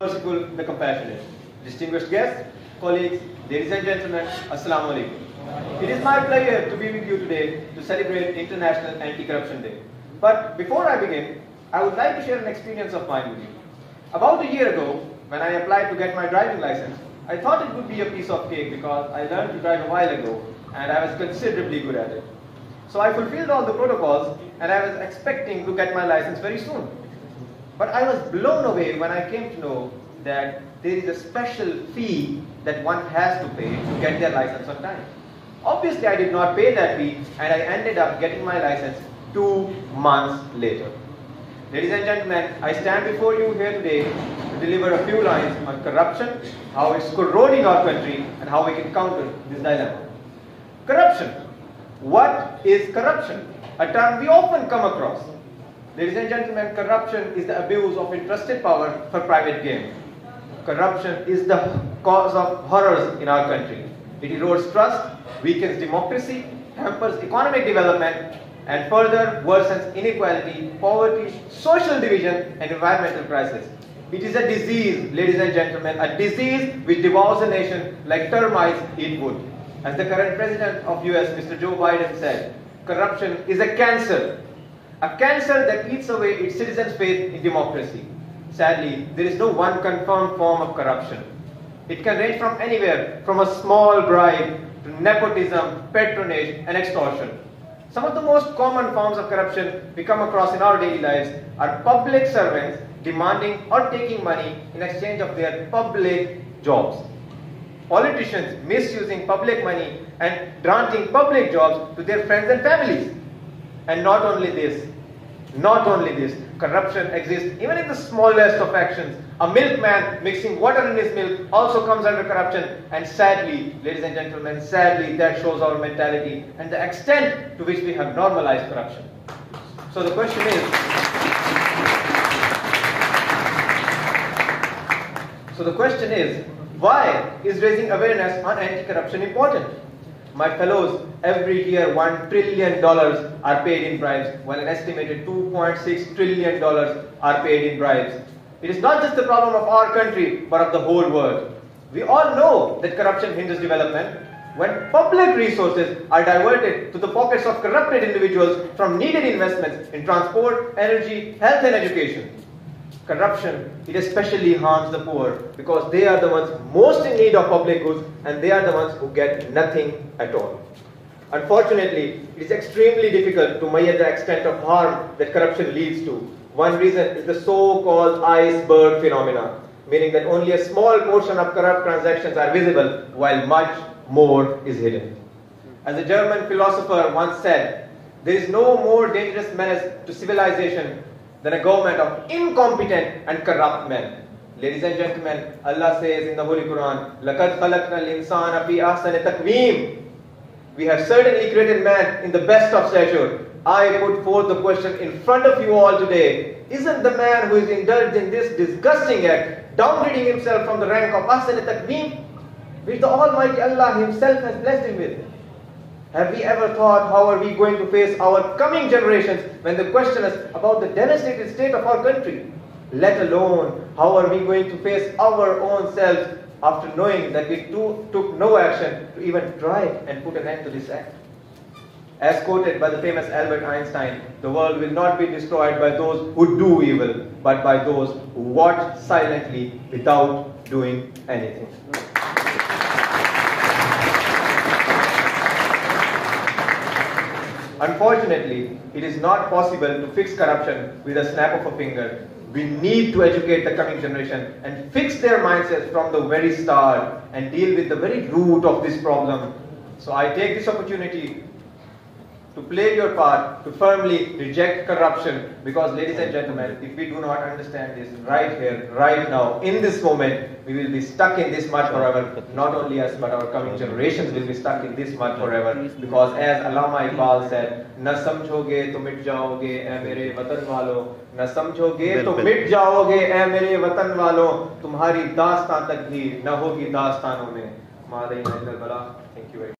merciful, the compassionate. Distinguished guests, colleagues, ladies and gentlemen, Assalamu alaikum. It is my pleasure to be with you today to celebrate International Anti-Corruption Day. But before I begin, I would like to share an experience of mine with you. About a year ago, when I applied to get my driving license, I thought it would be a piece of cake because I learned to drive a while ago and I was considerably good at it. So I fulfilled all the protocols and I was expecting to get my license very soon. But I was blown away when I came to know that there is a special fee that one has to pay to get their license on time. Obviously, I did not pay that fee and I ended up getting my license 2 months later. Ladies and gentlemen, I stand before you here today to deliver a few lines on corruption, how it's corroding our country, and how we can counter this dilemma. Corruption. What is corruption? A term we often come across. Ladies and gentlemen, corruption is the abuse of entrusted power for private gain. Corruption is the cause of horrors in our country. It erodes trust, weakens democracy, hampers economic development, and further worsens inequality, poverty, social division, and environmental crisis. It is a disease, ladies and gentlemen, a disease which devours a nation like termites eat wood. As the current president of US, Mr. Joe Biden, said, corruption is a cancer that eats away its citizens' faith in democracy. Sadly, there is no one confirmed form of corruption. It can range from anywhere, from a small bribe to nepotism, patronage, and extortion. Some of the most common forms of corruption we come across in our daily lives are public servants demanding or taking money in exchange of their public jobs. Politicians misusing public money and granting public jobs to their friends and families. And not only this, corruption exists even in the smallest of actions. A milkman mixing water in his milk also comes under corruption, and sadly, ladies and gentlemen, sadly that shows our mentality and the extent to which we have normalized corruption. So the question is, why is raising awareness on anti-corruption important? My fellows, every year $1 trillion are paid in bribes, while an estimated $2.6 trillion are paid in bribes. It is not just the problem of our country, but of the whole world. We all know that corruption hinders development. When public resources are diverted to the pockets of corrupted individuals from needed investments in transport, energy, health and education. Corruption, it especially harms the poor because they are the ones most in need of public goods and they are the ones who get nothing at all. Unfortunately, it is extremely difficult to measure the extent of harm that corruption leads to. One reason is the so-called iceberg phenomena, meaning that only a small portion of corrupt transactions are visible while much more is hidden. As a German philosopher once said, there is no more dangerous menace to civilization than a government of incompetent and corrupt men. Ladies and gentlemen, Allah says in the Holy Quran, لَقَدْ خَلَقْنَا الْإِنسَانَ فِي أَحْسَنِ تَقْوِيمٍ. We have certainly created man in the best of stature. I put forth the question in front of you all today. Isn't the man who is indulged in this disgusting act downgrading himself from the rank of أَحْسَنِ تَقْوِيمٍ, which the Almighty Allah Himself has blessed him with? Have we ever thought how are we going to face our coming generations when they question us about the devastated state of our country? Let alone how are we going to face our own selves after knowing that we took no action to even try and put an end to this act. As quoted by the famous Albert Einstein, the world will not be destroyed by those who do evil, but by those who watch silently without doing anything. Unfortunately, it is not possible to fix corruption with a snap of a finger. We need to educate the coming generation and fix their mindsets from the very start and deal with the very root of this problem. So I take this opportunity to play your part to firmly reject corruption, because ladies and gentlemen, if we do not understand this right here, right now, in this moment, we will be stuck in this mud forever. Not only us, but our coming generations will be stuck in this mud forever, because as Allama Iqbal said, "Na samjhoge to mit jaoge, ae mere watan walo. Na samjhoge to mit jaoge, ae mere watan walo. Tumhari dastan tak bhi na hogi dastanon mein." Thank you very much.